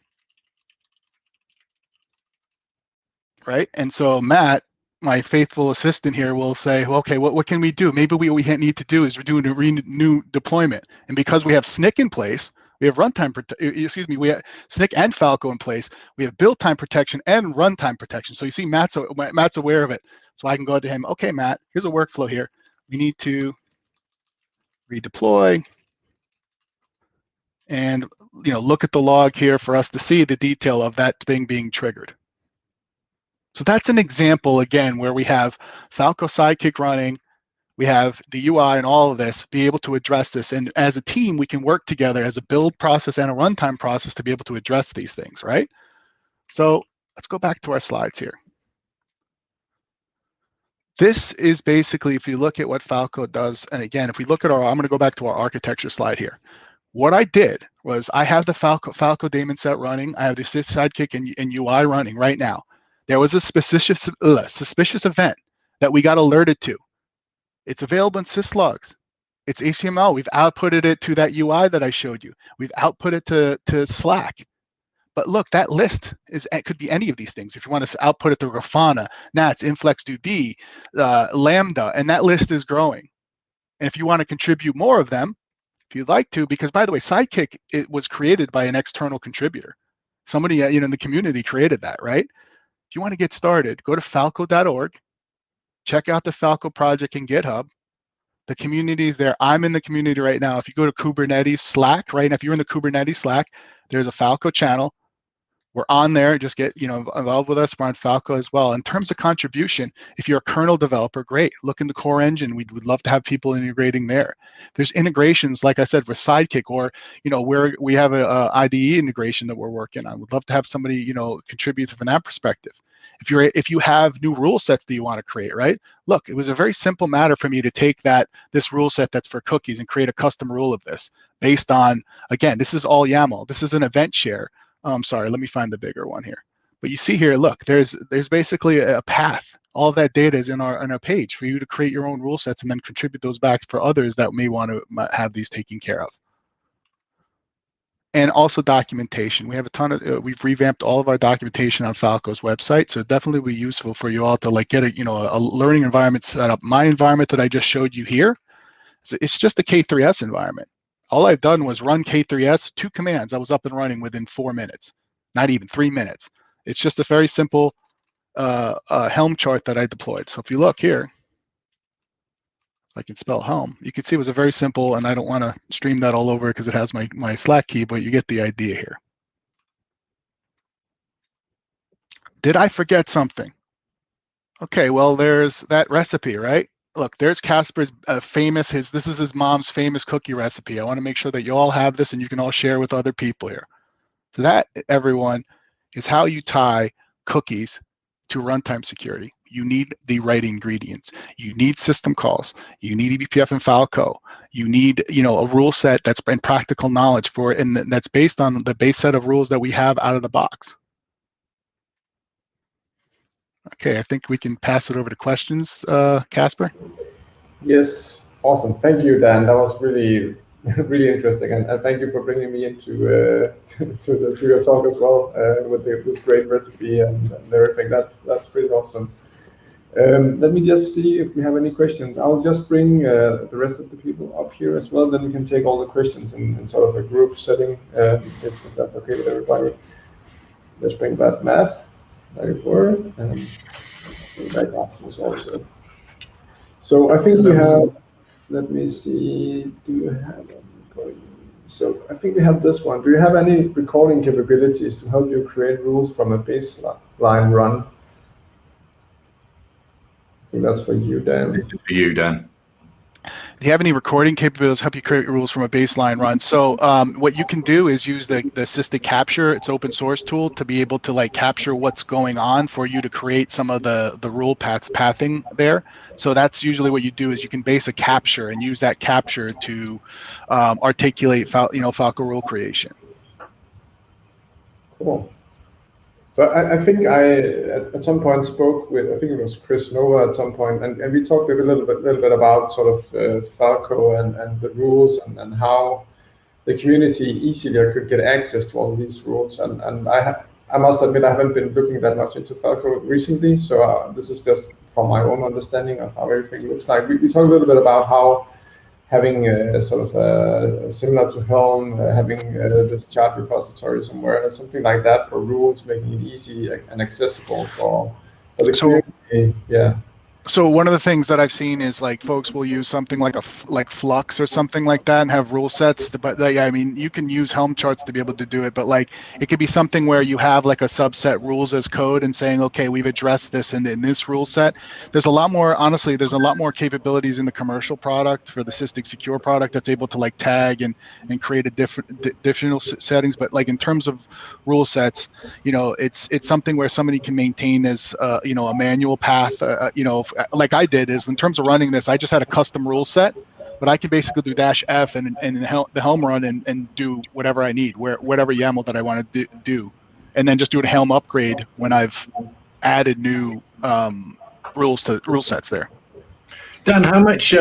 Right? And so Matt my faithful assistant here will say, well, okay, what can we do? Maybe what we need to do is we're doing a new deployment. And because we have SNCC in place, we have runtime, we have SNCC and Falco in place. We have build time protection and runtime protection. So you see Matt's aware of it. So I can go to him, okay, Matt, here's a workflow here. We need to redeploy and look at the log here for us to see the detail of that thing being triggered. So that's an example, again, where we have Falco Sidekick running, we have the UI and all of this, be able to address this. And as a team, we can work together as a build process and a runtime process to be able to address these things, right? So let's go back to our slides here. This is basically, if you look at what Falco does, and again, if we look at I'm going to go back to our architecture slide here. What I did was I have the Falco daemon set running. I have the Sidekick and UI running right now. There was a suspicious event that we got alerted to. It's available in syslogs. It's HTML. We've outputted it to that UI that I showed you. We've output it to Slack. But look, that list could be any of these things. If you want to output it to Grafana, Nats, InfluxDB, Lambda, and that list is growing. And if you want to contribute more of them, if you'd like to, because by the way, Sidekick, it was created by an external contributor. Somebody in the community created that, right? If you want to get started, go to falco.org, check out the Falco project in GitHub. The community is there. I'm in the community right now. If you go to Kubernetes Slack, right now, if you're in the Kubernetes Slack, there's a Falco channel. We're on there. Just get involved with us. We're on Falco as well. In terms of contribution, if you're a kernel developer, great. Look in the core engine. We'd love to have people integrating there. There's integrations, like I said, with Sidekick, or where we have a IDE integration that we're working on. We'd love to have somebody contribute from that perspective. If you have new rule sets that you want to create, right? Look, it was a very simple matter for me to take this rule set that's for cookies and create a custom rule of this based on, again, this is all YAML. This is an event share. Sorry, let me find the bigger one here. But you see here, look, there's basically a path. All of that data is in our page for you to create your own rule sets and then contribute those back for others that may want to have these taken care of. And also documentation. We have a ton of, we've revamped all of our documentation on Falco's website, so definitely be useful for you all to get a learning environment set up. My environment that I just showed you here, it's just a K3S environment. All I've done was run K3S, 2 commands. I was up and running within 4 minutes, not even 3 minutes. It's just a very simple Helm chart that I deployed. So if you look here, I can spell Helm. You can see it was a very simple, and I don't want to stream that all over because it has my Slack key, but you get the idea here. Did I forget something? Okay, well, there's that recipe, right? Look, there's Casper's this is his mom's famous cookie recipe. I want to make sure that you all have this and you can all share with other people here. So that, everyone, is how you tie cookies to runtime security. You need the right ingredients. You need system calls. You need eBPF and Falco. You need, a rule set that's in practical knowledge for it, and that's based on the base set of rules that we have out of the box. Okay, I think we can pass it over to questions, Casper. Yes, awesome. Thank you, Dan. That was really, really interesting, and thank you for bringing me into to your talk as well with this great recipe and everything. That's pretty awesome. Let me just see if we have any questions. I'll just bring the rest of the people up here as well. Then we can take all the questions in sort of a group setting, if that's okay with everybody. Let's bring back Matt. There you were, and bring back options also. So I think we have, let me see, do you have any recording? So I think we have this one. Do you have any recording capabilities to help you create rules from a baseline run? I think that's for you, Dan. This is for you, Dan. Do you have any recording capabilities to help you create rules from a baseline run? So what you can do is use the assisted capture. It's open source tool to be able to capture what's going on for you to create some of the rule pathing there. So that's usually what you do is you can base a capture and use that capture to articulate Falco rule creation. Cool. So I think I at some point spoke with, I think it was Chris Nova at some point, and we talked a little bit about sort of Falco and the rules and how the community easily could get access to all these rules. And I must admit I haven't been looking that much into Falco recently, so this is just from my own understanding of how everything looks like. We talked a little bit about how having a sort of similar to Helm, having this chart repository somewhere, and something like that for rules, making it easy and accessible for the community. Yeah. So one of the things that I've seen is like folks will use something like like Flux or something like that and have rule sets. But yeah, I mean, you can use Helm charts to be able to do it, but like it could be something where you have like a subset rules as code and saying, okay, we've addressed this in this rule set. There's a lot more, honestly, there's a lot more capabilities in the commercial product for the Sysdig Secure product that's able to like tag and create a different settings. But like in terms of rule sets, you know, it's something where somebody can maintain as you know, a manual path, you know, like I did is in terms of running this, I just had a custom rule set, but I can basically do -F and the Helm run and do whatever I need, whatever YAML that I want to do, and then just do a Helm upgrade when I've added new rule sets there. Dan, how much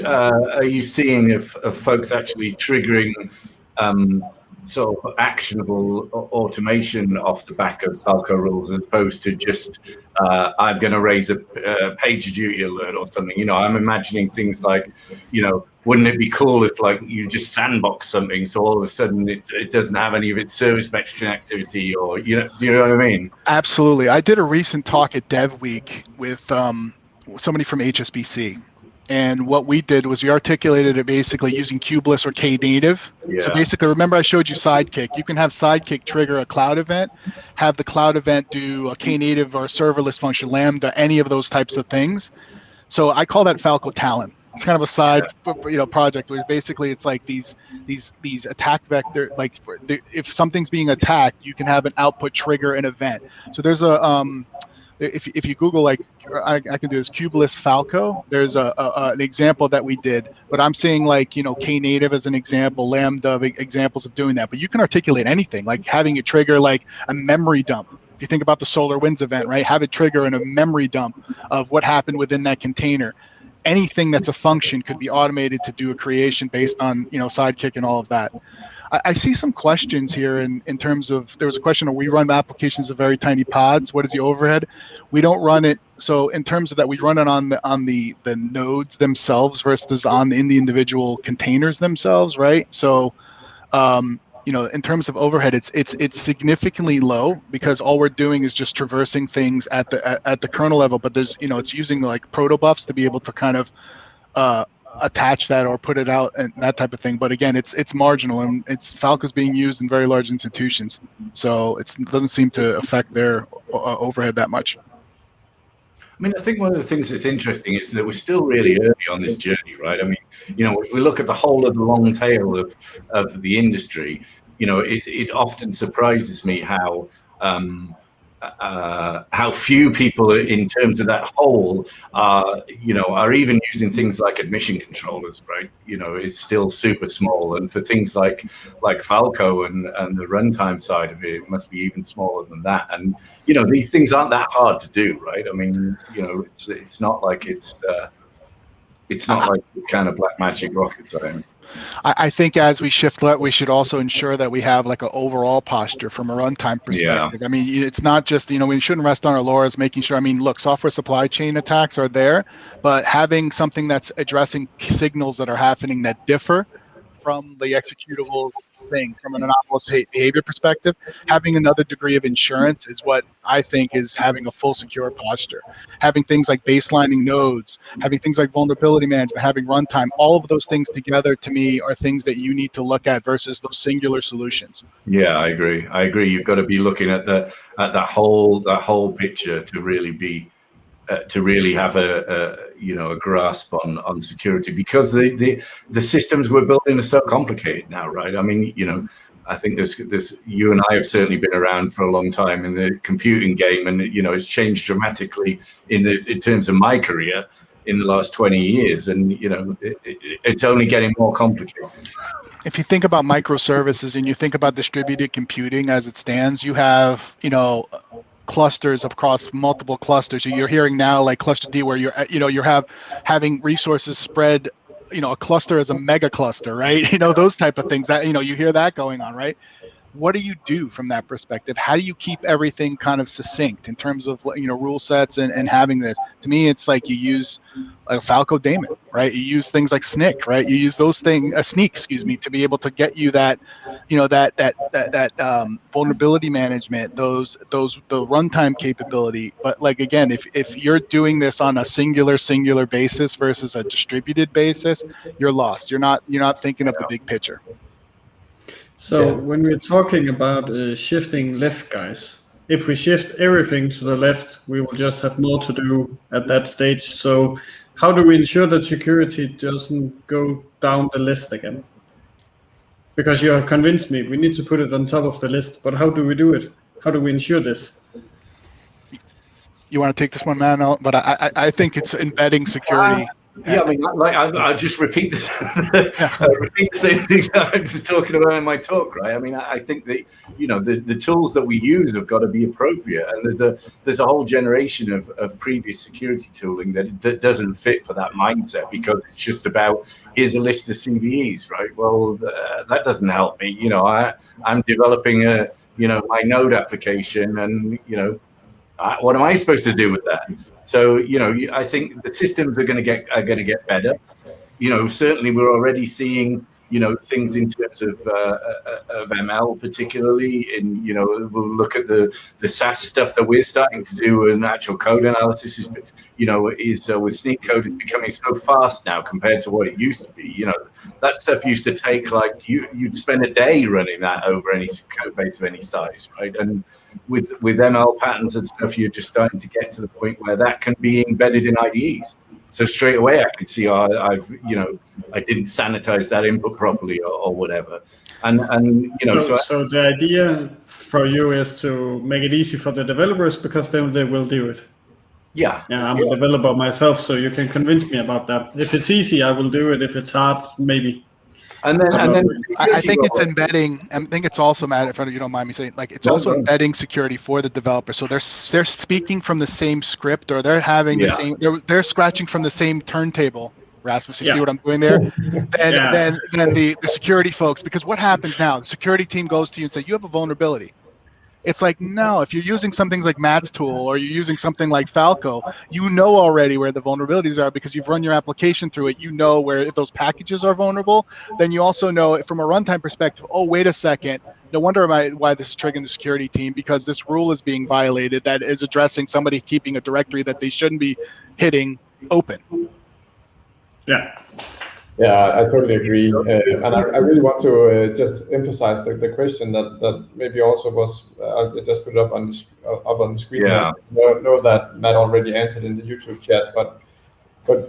are you seeing of folks actually triggering sort of actionable automation off the back of Falco rules, as opposed to just I'm going to raise a PagerDuty alert or something? You know, I'm imagining things like, you know, wouldn't it be cool if like you just sandbox something so all of a sudden it doesn't have any of its service messaging activity, or you know what I mean? Absolutely. I did a recent talk at Dev Week with somebody from HSBC. And what we did was we articulated it basically using kubeless or Knative. Yeah. So basically, remember I showed you Sidekick. You can have Sidekick trigger a cloud event, have the cloud event do a Knative or a serverless function, Lambda, any of those types of things. So I call that Falco Talent. It's kind of a side, you know, project where basically it's like these attack vector. Like if something's being attacked, you can have an output trigger an event. So there's a if you Google, like I can do this kubeless Falco, there's an example that we did, but I'm seeing like, you know, Knative as an example, Lambda examples of doing that. But you can articulate anything, like having it trigger like a memory dump. If you think about the SolarWinds event, right? Have it trigger in a memory dump of what happened within that container. Anything that's a function could be automated to do a creation based on, you know, Sidekick and all of that. I see some questions here in terms of, there was a question of we run applications of very tiny pods. What is the overhead? We don't run it. So in terms of that, we run it on the nodes themselves versus in the individual containers themselves, right? So, you know, in terms of overhead, it's significantly low because all we're doing is just traversing things at the kernel level. But there's, you know, it's using like protobufs to be able to kind of attach that or put it out and that type of thing. But again, it's marginal, and Falco's being used in very large institutions, so it doesn't seem to affect their overhead that much. I mean, I think one of the things that's interesting is that we're still really early on this journey, right? I mean, you know, if we look at the whole of the long tail of the industry, you know, it often surprises me how few people in terms of that whole you know, are even using things like admission controllers, right? You know, it's still super small, and for things like Falco and the runtime side of it must be even smaller than that. And you know, these things aren't that hard to do, right? I mean, you know, it's not like it's kind of black magic rocket science. I think as we shift left, we should also ensure that we have like an overall posture from a runtime perspective. Yeah. I mean, it's not just, you know, we shouldn't rest on our laurels, making sure, I mean, look, software supply chain attacks are there, but having something that's addressing signals that are happening that differ from the executables thing, from an anomalous behavior perspective, having another degree of insurance is what I think is having a full secure posture. Having things like baselining nodes, having things like vulnerability management, having runtime, all of those things together to me are things that you need to look at versus those singular solutions. Yeah, I agree. You've got to be looking at that whole picture to really be to really have a grasp on security, because the systems we're building are so complicated now, right? I mean, you know, I think there's you and I have certainly been around for a long time in the computing game, and you know, it's changed dramatically in terms of my career in the last 20 years, and you know, it's only getting more complicated. If you think about microservices and you think about distributed computing as it stands, you have, you know, clusters across multiple clusters. You're hearing now like cluster D, where you're having resources spread, you know, a cluster as a mega cluster, right? You know, those type of things that, you know, you hear that going on, right? what do you do from that perspective? How do you keep everything kind of succinct in terms of, rule sets and having this? To me, it's like you use a Falco daemon, right? You use things like Snick, right? You use those things, Sneak, excuse me, to be able to get you that, that vulnerability management, the runtime capability. But like, again, if you're doing this on a singular basis versus a distributed basis, you're lost. You're not thinking of the big picture. So when we're talking about shifting left, guys, if we shift everything to the left, we will just have more to do at that stage. So how do we ensure that security doesn't go down the list again? Because you have convinced me, we need to put it on top of the list, but how do we do it? How do we ensure this? You want to take this one, Manuel? But I think it's embedding security. Yeah, I mean, I'll just repeat this. Repeat the same thing that I was talking about in my talk, right? I mean, I think that the tools that we use have got to be appropriate, and there's a whole generation of previous security tooling that doesn't fit for that mindset, because it's just about, here's a list of CVEs, right? Well, that doesn't help me. I'm developing my Node application, and what am I supposed to do with that? So, I think the systems are going to get better. Certainly we're already seeing, things in terms of ML, particularly we'll look at the SAS stuff that we're starting to do, and actual code analysis is with Sneak code is becoming so fast now compared to what it used to be. That stuff used to take, like, you'd spend a day running that over any code base of any size, right? And with ML patterns and stuff, you're just starting to get to the point where that can be embedded in IDEs. So straight away, I can see I didn't sanitize that input properly or whatever. And so the idea for you is to make it easy for the developers, because then they will do it. Yeah, I'm a developer myself, so you can convince me about that. If it's easy, I will do it. If it's hard, maybe. And then I think it's embedding. I think it's also, Matt, if you don't mind me saying, like, it's also embedding security for the developer. So they're speaking from the same script, or they're having the same. They're scratching from the same turntable. Rasmus, you see what I'm doing there? Then the security folks, because what happens now? The security team goes to you and says, you have a vulnerability. It's like, no, if you're using something like Matt's tool, or you're using something like Falco, you know already where the vulnerabilities are, because you've run your application through it. You know where, if those packages are vulnerable, then you also know from a runtime perspective, oh, wait a second, no wonder why this is triggering the security team, because this rule is being violated that is addressing somebody keeping a directory that they shouldn't be hitting open. Yeah, I totally agree, and I really want to just emphasize the question that maybe also was. I just put it up on the screen. Yeah. I know that Matt already answered in the YouTube chat, but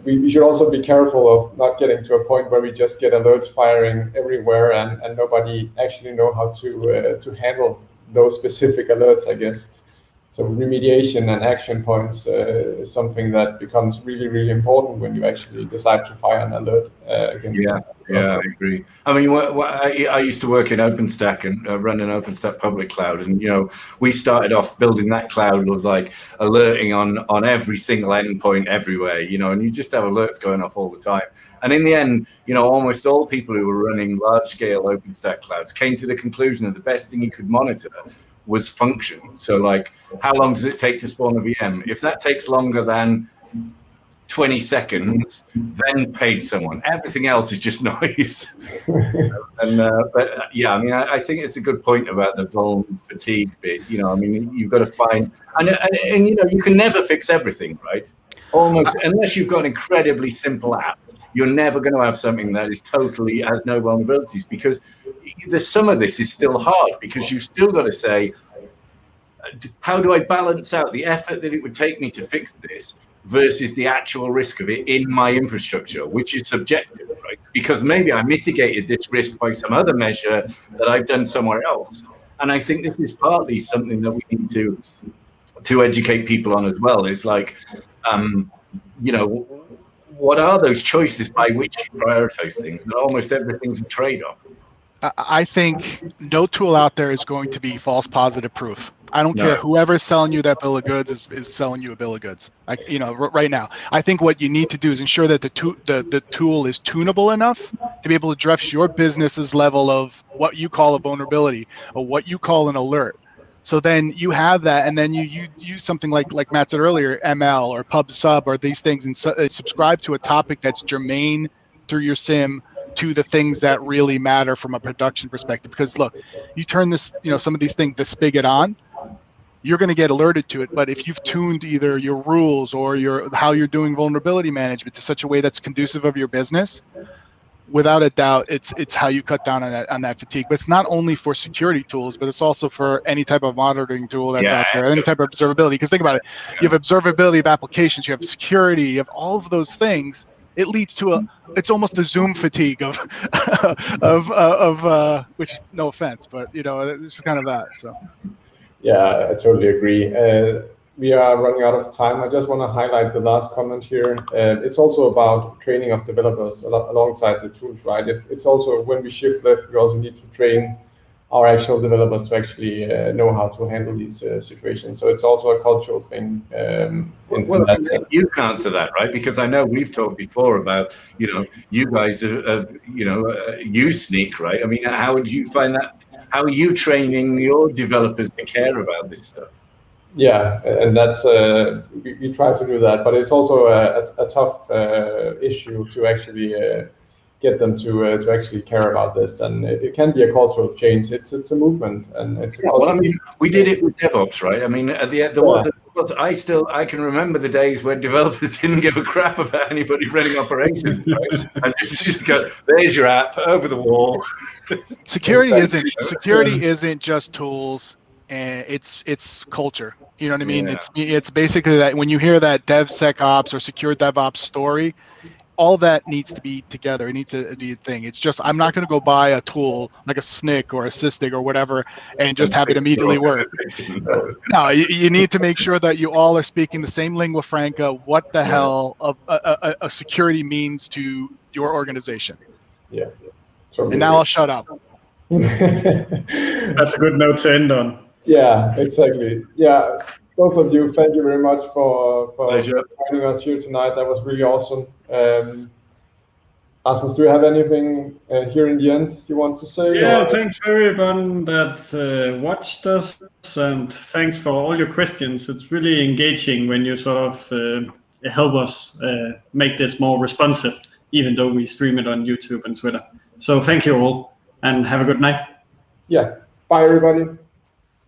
we should also be careful of not getting to a point where we just get alerts firing everywhere, and nobody actually know how to handle those specific alerts, I guess. So remediation and action points is something that becomes really, really important when you actually decide to fire an alert against. Yeah, I agree. I mean, I used to work in OpenStack and run an OpenStack public cloud, and we started off building that cloud with like alerting on every single endpoint everywhere, and you just have alerts going off all the time. And in the end, almost all people who were running large-scale OpenStack clouds came to the conclusion that the best thing you could monitor was function. So like, how long does it take to spawn a VM? If that takes longer than 20 seconds, then pay someone. Everything else is just noise. But yeah, I mean, I think it's a good point about the vuln fatigue bit. I mean, you've got to find, and you can never fix everything, right? Almost, unless you've got an incredibly simple app, you're never going to have something that is totally has no vulnerabilities, because some of this is still hard, because you've still got to say, how do I balance out the effort that it would take me to fix this versus the actual risk of it in my infrastructure, which is subjective, right? Because maybe I mitigated this risk by some other measure that I've done somewhere else. And I think this is partly something that we need to educate people on as well. It's like, what are those choices by which you prioritize things? And almost everything's a trade-off. I think no tool out there is going to be false positive proof. I don't care whoever's selling you that bill of goods is selling you a bill of goods. Right now, I think what you need to do is ensure that the tool is tunable enough to be able to address your business's level of what you call a vulnerability or what you call an alert. So then you have that, and then you use something like Matt said earlier, ML or PubSub or these things, and subscribe to a topic that's germane through your SIM to the things that really matter from a production perspective. Because look, you turn this, some of these things, the spigot on, you're going to get alerted to it. But if you've tuned either your rules or how you're doing vulnerability management to such a way that's conducive of your business, without a doubt, it's how you cut down on that fatigue. But it's not only for security tools, but it's also for any type of monitoring tool that's out there, any type of observability. Because think about it, you have observability of applications, you have security, you have all of those things. It leads to it's almost the Zoom fatigue of which, no offense, but it's kind of that. So. Yeah, I totally agree. We are running out of time. I just want to highlight the last comment here. It's also about training of developers alongside the tools, right? It's also when we shift left, we also need to train our actual developers to actually know how to handle these situations. So it's also a cultural thing. You can answer that, right? Because I know we've talked before about, you guys use Sneak, right? I mean, how would you find that? How are you training your developers to care about this stuff? Yeah, and that's we try to do that, but it's also a tough issue to actually get them to actually care about this, and it can be a cultural change. It's a movement, and it's a cultural. Well, I mean, we did it with DevOps, right? I mean, at the end, I can remember the days when developers didn't give a crap about anybody running operations, right? And just go, there's your app over the wall. Security isn't just tools, and it's culture. You know what I mean? Yeah. It's basically that when you hear that DevSecOps or secure DevOps story, all that needs to be together. It needs to be a thing. It's just, I'm not going to go buy a tool like a SNCC or a Sysdig or whatever and just have it immediately work. No, you need to make sure that you all are speaking the same lingua franca, what the hell a security means to your organization. Yeah. And now I'll shut up. That's a good note to end on. Yeah, exactly. Yeah, both of you, thank you very much for joining us here tonight. That was really awesome. Asmus, do you have anything here in the end you want to say? Yeah, thanks for everyone that watched us, and thanks for all your questions. It's really engaging when you sort of help us make this more responsive, even though we stream it on YouTube and Twitter. So thank you all, and have a good night. Yeah, bye everybody.